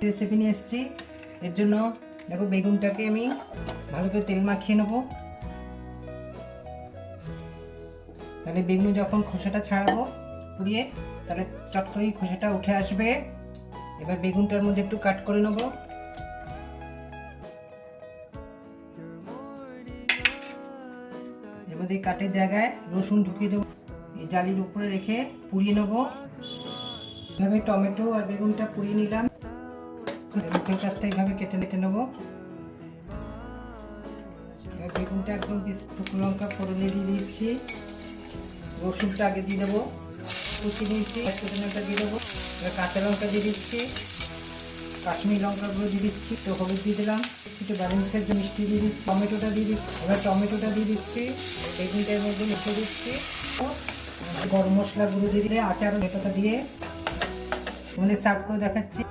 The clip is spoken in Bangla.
রেসিপি নিয়ে এসেছি। এর জন্য দেখো বেগুনটাকে আমি ভালো করে তেল মাখিয়ে নেবো। তাহলে বেগুন যখন খোসাটা ছাড়াবো পুড়িয়ে, তাহলে চট করেই খোসাটা উঠে আসবে। এবার বেগুনটার মধ্যে একটু কাট করে নেবো। এর মধ্যে কাটের জায়গায় রসুন ঢুকিয়ে দেবো। এই জালির উপরে রেখে পুড়িয়ে নেবো। এভাবে টমেটো আর বেগুনটা পুড়িয়ে নিলাম। মুখের কাজটা এইভাবে কেটে নেবো। এবার বেগুনটা একদম শুকনো লঙ্কা ফোড়নে দিয়ে দিচ্ছি। রসুনটা আগে দিয়ে দেবো, কুচি দিয়েছি। শুকনোটা দিয়ে দেবো। এবার কাঁচা লঙ্কা দিয়ে দিচ্ছি, কাশ্মীরি লঙ্কা গুঁড়ো দিয়ে দিচ্ছি, একটু হলুদ দিয়ে দিলাম, একটু ব্যালেন্সের জন্য মিষ্টি দিয়ে দিচ্ছি, টমেটোটা দিয়ে দিচ্ছি। এবার টমেটোটা দিয়ে দিচ্ছি, বেগুনটার মধ্যে মিশে দিচ্ছি। গরম মশলা গুঁড়ো দিয়ে দিলে আচার এটাটা দিয়ে সার্ভ করে দেখাচ্ছি।